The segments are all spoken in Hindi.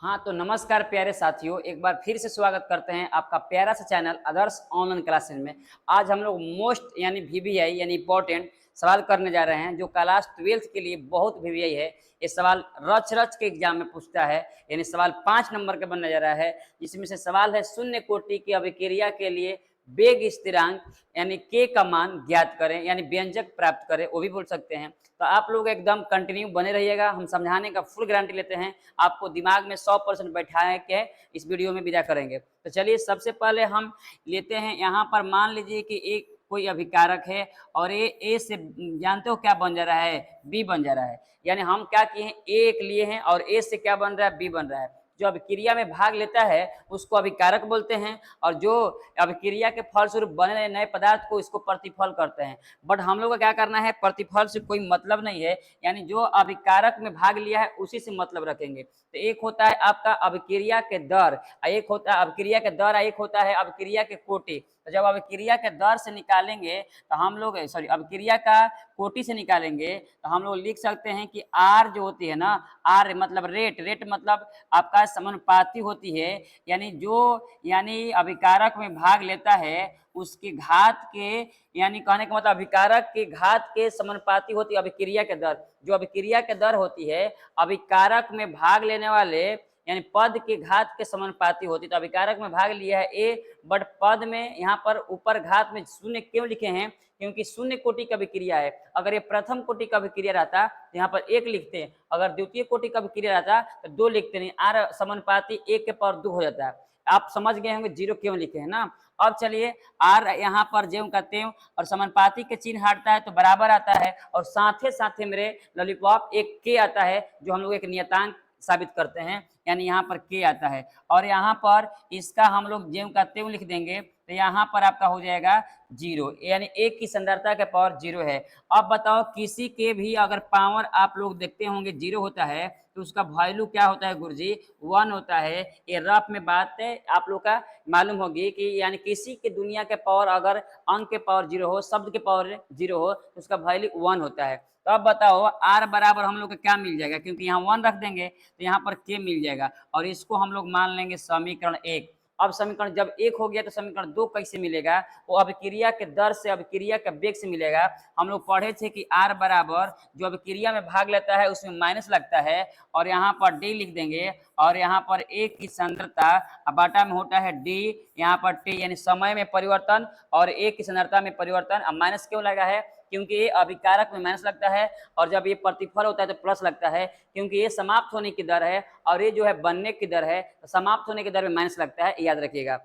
हाँ तो नमस्कार प्यारे साथियों, एक बार फिर से स्वागत करते हैं आपका प्यारा सा चैनल आदर्श ऑनलाइन क्लासेस में। आज हम लोग मोस्ट यानी वीवीआई यानी इंपॉर्टेंट सवाल करने जा रहे हैं जो क्लास 12 के लिए बहुत वीवीआई है। ये सवाल रच रच के एग्जाम में पूछता है, यानी सवाल 5 नंबर का बनने जा रहा है, जिसमें से सवाल है शून्य कोटि की अभिक्रिया के लिए वेग स्थिरांक यानी के का मान ज्ञात करें, यानी व्यंजक प्राप्त करें, वो भी बोल सकते हैं। तो आप लोग एकदम कंटिन्यू बने रहिएगा, हम समझाने का फुल गारंटी लेते हैं, आपको दिमाग में 100% बैठा के इस वीडियो में विदा करेंगे। तो चलिए सबसे पहले हम लेते हैं, यहाँ पर मान लीजिए कि एक कोई अभिकारक है और ये ए से जानते हो क्या बन जा रहा है, बी बन जा रहा है। यानी हम क्या किए हैं, ए एक लिए हैं और ए से क्या बन रहा है, बी बन रहा है। जो अभिक्रिया में भाग लेता है उसको अभिकारक बोलते हैं, और जो अभिक्रिया के फलस्वरूप बने रहे नए पदार्थ को इसको प्रतिफल करते हैं। बट हम लोग को क्या करना है, प्रतिफल से कोई मतलब नहीं है, यानी जो अभिकारक में भाग लिया है उसी से मतलब रखेंगे। तो एक होता है आपका अभिक्रिया के दर, एक होता है अभिक्रिया के दर, एक होता है अभिक्रिया के कोटि। तो जब अभिक्रिया के दर से निकालेंगे तो हम लोग अभिक्रिया का कोटि से निकालेंगे तो हम लोग लिख सकते हैं कि आर जो होती है ना, आर मतलब रेट मतलब आपका समानुपाती होती है, यानी जो यानी अभिकारक में भाग लेता है उसके घात के, यानी कहने का मतलब अभिकारक के घात के समानुपाती होती है अभिक्रिया के दर। जो अभिक्रिया के दर होती है अभिकारक में भाग लेने वाले यानी पद के घात के समानुपाती होती है। तो अभिकारक में भाग लिया है ए, बट पद में यहाँ पर ऊपर घात में शून्य क्यों लिखे हैं, क्योंकि शून्य कोटि का अभिक्रिया है। अगर ये प्रथम कोटि का अभिक्रिया रहता तो यहाँ पर एक लिखते हैं, अगर द्वितीय कोटि का अभिक्रिया रहता तो दो लिखते नहीं, आर समानुपाती एक के पावर 2 हो जाता है। आप समझ गए होंगे जीरो क्यों लिखे हैं ना। अब चलिए आर यहाँ पर ज्यों का त्यों और समानुपाती के चिन्ह हटता है तो बराबर आता है, और साथ ही मेरे लॉलीपॉप एक के आता है जो हम लोग एक नियतांक साबित करते हैं, यानी यहाँ पर के आता है। और यहाँ पर इसका हम लोग ज्यों का त्यों लिख देंगे तो यहाँ पर आपका हो जाएगा जीरो, यानी एक की संदर्भता के पावर जीरो है। अब बताओ किसी के भी अगर पावर आप लोग देखते होंगे जीरो होता है तो उसका वैल्यू क्या होता है गुरुजी, 1 होता है। ये रफ में बात है आप लोग का मालूम होगी कि यानी किसी के दुनिया के पावर अगर अंक के पावर जीरो हो, शब्द के पावर जीरो हो तो उसका वैल्यू 1 होता है। तो अब बताओ आर बराबर हम लोग को क्या मिल जाएगा, क्योंकि यहाँ 1 रख देंगे तो यहाँ पर के मिल जाएगा, और इसको हम लोग मान लेंगे समीकरण 1। अब समीकरण जब 1 हो गया तो समीकरण 2 कैसे मिलेगा, वो अभिक्रिया के दर से अभिक्रिया के वेग से मिलेगा। हम लोग पढ़े थे कि आर बराबर जो अभिक्रिया में भाग लेता है उसमें माइनस लगता है, और यहाँ पर डी लिख देंगे, और यहाँ पर एक की सांद्रता बाटा में होता है डी, यहाँ पर टी यानी समय में परिवर्तन, और एक की सांद्रता में परिवर्तन। अब माइनस क्यों लगा है, क्योंकि ये अभिकारक में माइनस लगता है, और जब ये प्रतिफल होता है तो प्लस लगता है, क्योंकि ये समाप्त होने की दर है और ये जो है बनने की दर है, तो समाप्त होने की दर में माइनस लगता है, याद रखिएगा।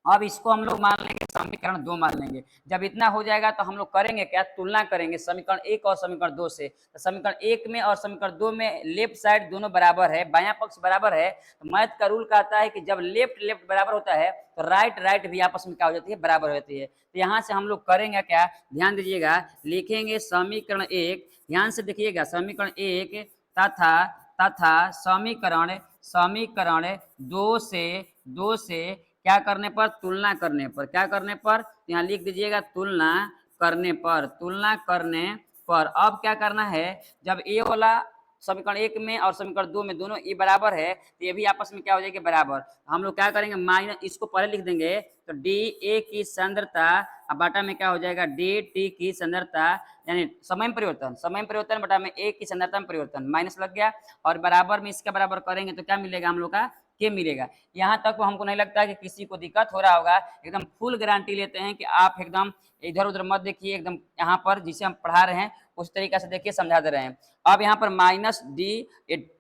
अब इसको हम लोग मान लेंगे समीकरण 2 मान लेंगे। जब इतना हो जाएगा तो हम लोग करेंगे क्या, तुलना करेंगे समीकरण 1 और समीकरण 2 से। तो समीकरण 1 में और समीकरण 2 में लेफ्ट साइड दोनों बराबर है, बायां पक्ष बराबर है। तो मैथ का रूल कहता है कि जब लेफ्ट बराबर होता है तो राइट भी आपस में क्या हो जाती है, बराबर हो जाती है। तो यहाँ से हम लोग करेंगे क्या, ध्यान दीजिएगा, लिखेंगे समीकरण 1, ध्यान से देखिएगा, समीकरण 1 तथा तथा समीकरण 2 से क्या करने पर, तुलना करने पर, क्या करने पर, यहाँ लिख दीजिएगा तुलना करने पर। अब क्या करना है, जब ए वाला समीकरण 1 में और समीकरण 2 में दोनों ये बराबर है तो ये भी आपस में क्या हो जाएगा, बराबर। हम लोग क्या करेंगे, माइनस इसको पहले लिख देंगे, तो डी ए की सांद्रता अब बाटा में क्या हो जाएगा, डी टी की सांद्रता, यानी समय में परिवर्तन बटा में ए की सांद्रता में परिवर्तन, माइनस लग गया, और बराबर में इसका बराबर करेंगे तो क्या मिलेगा हम लोग का, के मिलेगा। यहाँ तक हमको नहीं लगता कि किसी को दिक्कत हो रहा होगा, एकदम फुल गारंटी लेते हैं कि आप एकदम इधर उधर मत देखिए, एकदम यहाँ पर जिसे हम पढ़ा रहे हैं उस तरीके से देखिए, समझा दे रहे हैं। अब यहाँ पर माइनस डी,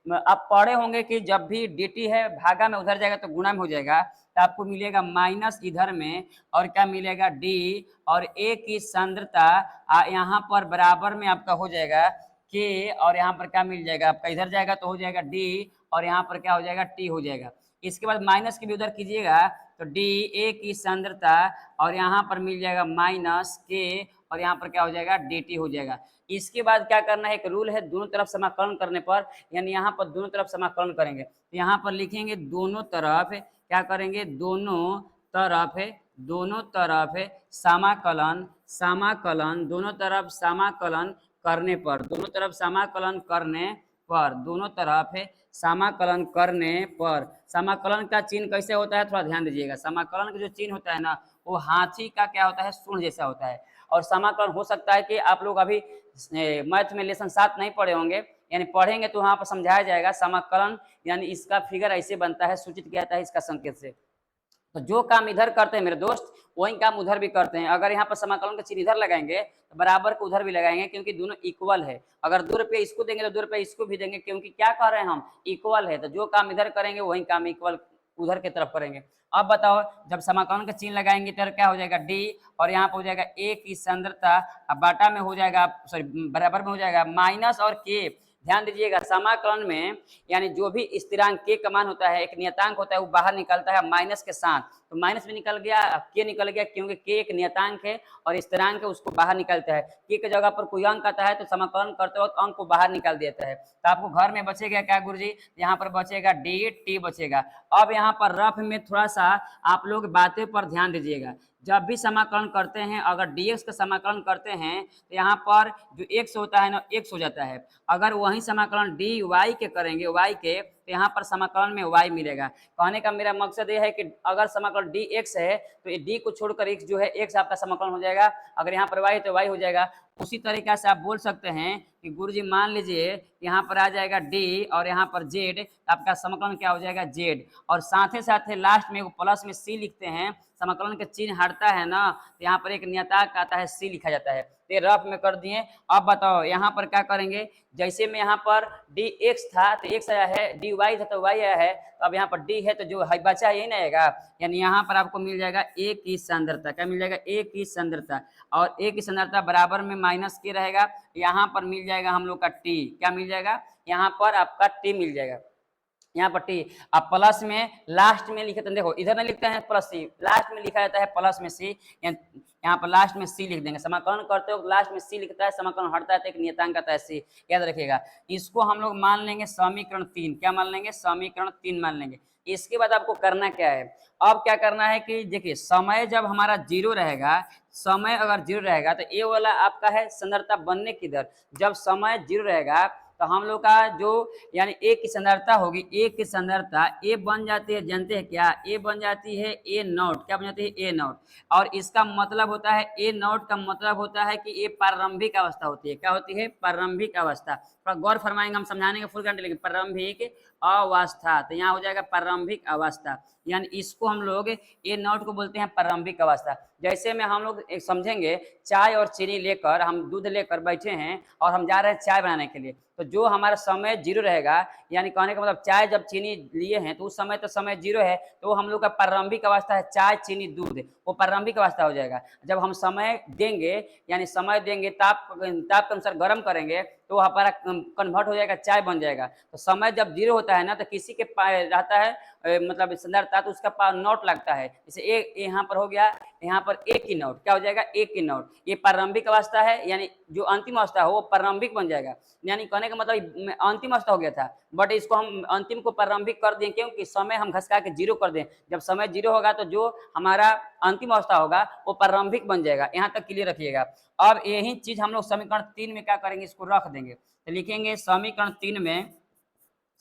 आप पढ़े होंगे कि जब भी डी टी है भागा में उधर जाएगा तो गुणा में हो जाएगा, तो आपको मिलेगा माइनस इधर में, और क्या मिलेगा डी, और ए की सांद्रता यहाँ पर बराबर में आपका हो जाएगा के, और यहाँ पर क्या मिल जाएगा आपका, इधर जाएगा तो हो जाएगा डी, और यहाँ पर क्या हो जाएगा, टी हो जाएगा। इसके बाद माइनस की भी उधर कीजिएगा तो डी ए की सांद्रता, और यहाँ पर मिल जाएगा माइनस के, और यहाँ पर क्या हो जाएगा, डी टी हो जाएगा। इसके बाद क्या करना है, एक रूल है दोनों तरफ समाकलन करने पर, यानी यहाँ पर दोनों तरफ समाकलन करेंगे तो यहाँ पर लिखेंगे दोनों तरफ, क्या करेंगे, दोनों तरफ समाकलन दोनों तरफ समाकलन करने पर, दोनों तरफ समाकलन करने पर, समाकलन का चिन्ह कैसे होता है थोड़ा ध्यान दीजिएगा। समाकलन का जो चिन्ह होता है ना वो हाथी का क्या होता है, सूंड जैसा होता है। और समाकलन हो सकता है कि आप लोग अभी मैथ में लेसन 7 नहीं पढ़े होंगे, यानी पढ़ेंगे तो वहां पर समझाया जाएगा। समाकलन यानी इसका फिगर ऐसे बनता है, सूचित किया जाता है इसका संकेत से। तो जो काम इधर करते हैं मेरे दोस्त वही काम उधर भी करते हैं। अगर यहाँ पर समाकलन का चिन्ह इधर लगाएंगे तो बराबर को उधर भी लगाएंगे, क्योंकि दोनों इक्वल है। अगर 2 रुपये इसको देंगे तो 2 रुपये इसको भी देंगे, क्योंकि क्या कर रहे हैं हम, इक्वल है। तो जो काम इधर करेंगे वही काम इक्वल उधर की तरफ करेंगे। अब बताओ, जब समाकलन का चिन्ह लगाएंगे तो क्या हो जाएगा, डी, और यहाँ पर हो जाएगा ए की सांद्रता, अब बाटा में हो जाएगा, सॉरी बराबर में हो जाएगा माइनस और के। ध्यान दीजिएगा, समाकलन में यानी जो भी स्थिरांक के का मान होता है, एक नियतांक होता है, वो बाहर निकलता है माइनस के साथ। तो माइनस भी निकल गया, के निकल गया, क्योंकि के एक नियतांक है और स्थिरांक है, उसको बाहर निकलता है। के की जगह पर कोई अंक आता है तो समाकलन करते वक्त अंक को बाहर निकाल देता है। तो आपको घर में बचेगा क्या गुरुजी, यहाँ पर बचेगा डी टी बचेगा। अब यहाँ पर रफ में थोड़ा सा आप लोग बातें पर ध्यान दीजिएगा। जब भी समाकलन करते हैं, अगर dx का समाकलन करते हैं तो यहाँ पर जो x होता है ना x हो जाता है। अगर वही समाकलन dy के करेंगे y के, तो यहाँ पर समाकलन में y मिलेगा। कहने का मेरा मकसद ये है कि अगर समाकलन dx है तो ये d को छोड़कर x जो है x आपका समाकलन हो जाएगा, अगर यहाँ पर y है तो y हो जाएगा। उसी तरीका से आप बोल सकते हैं कि गुरुजी मान लीजिए यहाँ पर आ जाएगा d और यहाँ पर z, आपका समाकलन क्या हो जाएगा z, और साथ ही साथ लास्ट में प्लस में c लिखते हैं। समाकलन के चिन्ह हटता है ना तो यहाँ पर एक नियतांक आता है c लिखा जाता है। तो रफ में कर दिए। अब बताओ यहाँ पर क्या करेंगे, जैसे में यहाँ पर dx था तो x आया है, dy था तो y आया है, तो अब यहाँ पर d है तो जो है बचा यही ना आएगा। यानी यहाँ पर आपको मिल जाएगा a की सांद्रता, क्या मिल जाएगा, a की सांद्रता, और a की सांद्रता बराबर में माइनस के रहेगा। यहाँ पर मिल जाएगा हम लोग का t, क्या मिल जाएगा, यहाँ पर आपका t मिल जाएगा। यहाँ पर टी, अब प्लस में लास्ट में लिखे तो देखो इधर नहीं लिखते हैं प्लस सी, लास्ट में लिखा जाता है प्लस में सी, यहाँ पर लास्ट में सी लिख देंगे। समाकलन करते हो लास्ट में सी लिखता है, समाकलन हटता है तो एक नियतांक आता है सी, याद रखिएगा। इसको हम लोग मान लेंगे समीकरण 3, क्या मान लेंगे, समीकरण 3 मान लेंगे। इसके बाद आपको करना क्या है, अब क्या करना है कि देखिए समय जब हमारा जीरो रहेगा, समय अगर जीरो रहेगा तो ये वाला आपका है सांद्रता बनने की दर। जब समय जीरो रहेगा तो हम लोग का जो यानी ए की सांद्रता होगी, ए की सांद्रता ए बन जाती है, जानते हैं क्या, ए बन जाती है ए नॉट, क्या बन जाती है ए नॉट। और इसका मतलब होता है ए नॉट का मतलब होता है कि ये प्रारंभिक अवस्था होती है, क्या होती है, प्रारंभिक अवस्था। थोड़ा गौर फरमाएंगे, हम समझाने के फुल घंटे लेकिन प्रारंभिक अवस्था, तो यहाँ हो जाएगा प्रारंभिक अवस्था, यानी इसको हम लोग ए नॉट को बोलते हैं प्रारंभिक अवस्था। जैसे में हम लोग एक समझेंगे, चाय और चीनी लेकर हम दूध लेकर बैठे हैं और हम जा रहे हैं चाय बनाने के लिए, तो जो हमारा समय जीरो रहेगा, यानी कहने का मतलब चाय जब चीनी लिए हैं तो उस समय तो समय जीरो है, तो हम लोग का प्रारंभिक अवस्था है चाय चीनी दूध, वो प्रारंभिक अवस्था हो जाएगा। जब हम समय देंगे, यानी समय देंगे ताप के अनुसार गर्म करेंगे तो हमारा कन्वर्ट हो जाएगा, चाय बन जाएगा। तो समय जब जीरो होता है ना तो किसी के रहता है मतलब सांद्रता, तो उसका नॉट लगता है। जैसे ए यहाँ पर हो गया, यहाँ पर ए की नॉट, क्या हो जाएगा, ए की नॉट, ये प्रारंभिक अवस्था है, यानी जो अंतिम अवस्था हो वो प्रारंभिक बन जाएगा। यानी कहने का मतलब अंतिम अवस्था हो गया था, बट इसको हम अंतिम को प्रारंभिक कर दें, क्योंकि समय हम घसका के जीरो कर दें। जब समय जीरो होगा तो जो हमारा अंतिम अवस्था होगा वो प्रारंभिक बन जाएगा। यहाँ तक क्लियर रखिएगा। अब यही चीज हम लोग समीकरण 3 में क्या करेंगे, इसको रख देंगे। तो लिखेंगे समीकरण 3 में,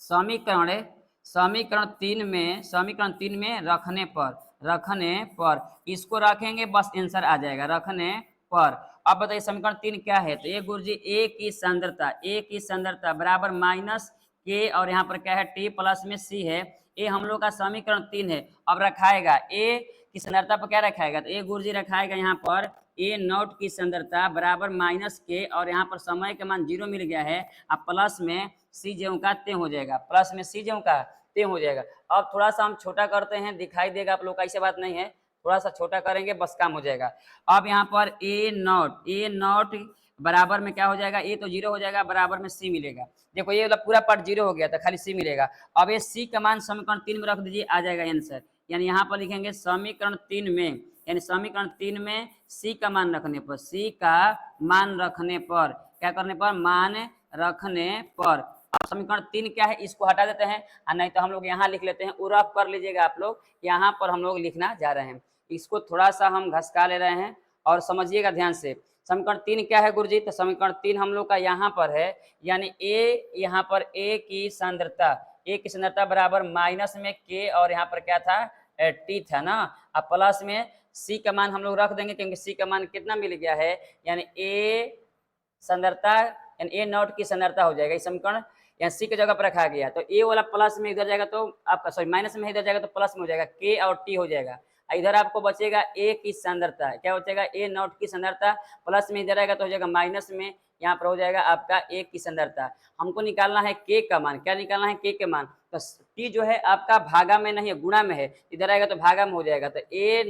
समीकरण 3 में रखने पर इसको रखेंगे, बस आंसर आ जाएगा, रखने पर। अब बताइए समीकरण 3 क्या है, तो ये गुरुजी ए की सांद्रता बराबर माइनस के, और यहाँ पर क्या है टी प्लस में सी है। ये हम लोग का समीकरण 3 है। अब रखाएगा ए की सांद्रता पर क्या रखाएगा, तो ए गुरुजी रखाएगा यहाँ पर ए नॉट की सांद्रता बराबर माइनस के, और यहाँ पर समय के मान जीरो मिल गया है, अब प्लस में सी ज्यों का त्यों हो जाएगा, प्लस में सी ज्यों का त्यों हो जाएगा। अब थोड़ा सा हम छोटा करते हैं, दिखाई देगा आप लोग का, ऐसी बात नहीं है, थोड़ा सा छोटा करेंगे बस काम हो जाएगा। अब यहाँ पर ए नॉट बराबर में क्या हो जाएगा, ए तो जीरो हो जाएगा, बराबर में सी मिलेगा। देखो ये पूरा पार्ट जीरो हो गया था, खाली सी मिलेगा। अब ये सी का मान समीकरण 3 में रख दीजिए, आ जाएगा आंसर। यानी यहाँ पर लिखेंगे समीकरण 3 में, यानी समीकरण 3 में सी का मान रखने पर, सी का मान रखने पर, क्या करने पर, मान रखने पर। अब समीकरण 3 क्या है, इसको हटा देते हैं, और नहीं तो हम लोग यहाँ लिख लेते हैं, उरफ कर लीजिएगा आप लोग, यहाँ पर हम लोग लिखना जा रहे हैं। इसको थोड़ा सा हम घसका ले रहे हैं और समझिएगा ध्यान से। समीकरण 3 क्या है गुरुजी, तो समीकरण 3 हम लोग का यहाँ पर है, यानी ए, यहाँ पर ए की सांद्रता, ए की सांद्रता बराबर माइनस में के और यहाँ पर क्या था टी था ना। अब प्लस में सी का मान हम लोग रख देंगे क्योंकि सी का मान कितना मिल गया है, यानी ए सांद्रता यानी ए नॉट की सांद्रता हो जाएगा इस समीकरण, यहाँ सी की जगह पर रखा गया तो ए वाला प्लस में इधर जाएगा तो आपका सॉरी माइनस में इधर जाएगा तो प्लस में हो जाएगा, के और टी हो जाएगा। इधर आपको बचेगा ए की सांद्रता, क्या बचेगा ए नॉट की सांद्रता, प्लस में इधर आएगा तो हो जाएगा माइनस में, यहाँ पर हो जाएगा आपका ए की सांद्रता। हमको निकालना है के का मान, क्या निकालना है के मान, तो टी जो है आपका भागा में नहीं है गुणा में है, इधर आएगा तो भागा में हो जाएगा, तो ए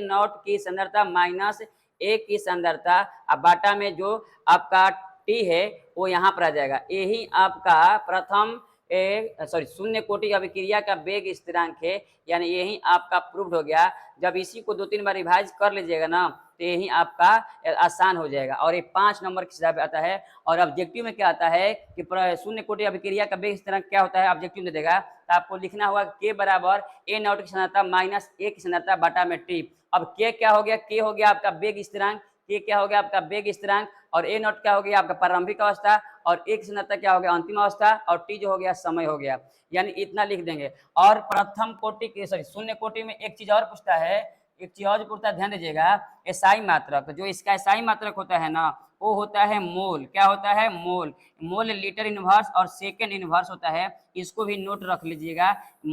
नॉट की सांद्रता माइनस ए की सांद्रता, अब बाटा में जो आपका टी है वो यहाँ पर आ जाएगा। यही आपका प्रथम शून्य कोटि अभिक्रिया का वेग स्थिरांक है, यानी यही आपका प्रूव्ड हो गया। जब इसी को 2-3 बार रिवाइज कर लीजिएगा ना तो यही आपका आसान हो जाएगा। और ये 5 नंबर के हिसाब आता है। और ऑब्जेक्टिव में क्या आता है कि शून्य कोटि अभिक्रिया का वेग स्थिरांक क्या होता है, ऑब्जेक्टिव में देगा तो आपको लिखना होगा के बराबर ए नॉट की सांद्रता माइनस ए की सांद्रता बटा में टी। अब के क्या हो गया, के हो गया आपका वेग स्थिरांक, के क्या हो गया आपका वेग स्थिरांक, और ए नॉट क्या हो गया आपका प्रारंभिक अवस्था, और एक सांद्रता क्या हो गया अंतिम अवस्था, और टी जो हो गया समय हो गया, यानी इतना लिख देंगे। और प्रथम कोटि के सॉरी शून्य कोटि में एक चीज और पूछता है, एक चीज और पूछता है, ध्यान दीजिएगा, एसआई मात्रक, तो जो इसका एसआई मात्रक होता है ना वो होता है मोल, क्या होता है मोल, मोल लीटर इनवर्स और सेकेंड इनवर्स होता है, इसको भी नोट रख लीजिएगा।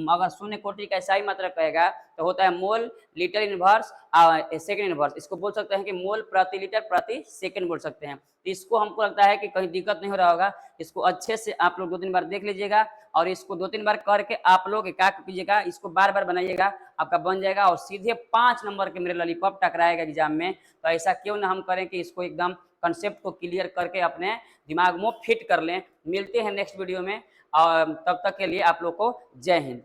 अगर शून्य कोटि का एसआई मात्रक कहेगा तो होता है mole litre inverse second inverse, इसको बोल सकते हैं कि मोल प्रति लीटर प्रति सेकेंड बोल सकते हैं। तो इसको हमको लगता है कि कहीं दिक्कत नहीं हो रहा होगा, इसको अच्छे से आप लोग 2-3 बार देख लीजिएगा और इसको 2-3 बार करके आप लोग क्या कीजिएगा, इसको बार बार बनाइएगा, आपका बन जाएगा और सीधे 5 नंबर के मेरे लॉलीपॉप टकराएगा एग्जाम में। तो ऐसा क्यों ना हम करें कि इसको एकदम कंसेप्ट को क्लियर करके अपने दिमाग में फिट कर लें। मिलते हैं नेक्स्ट वीडियो में और तब तक के लिए आप लोग को जय हिंद।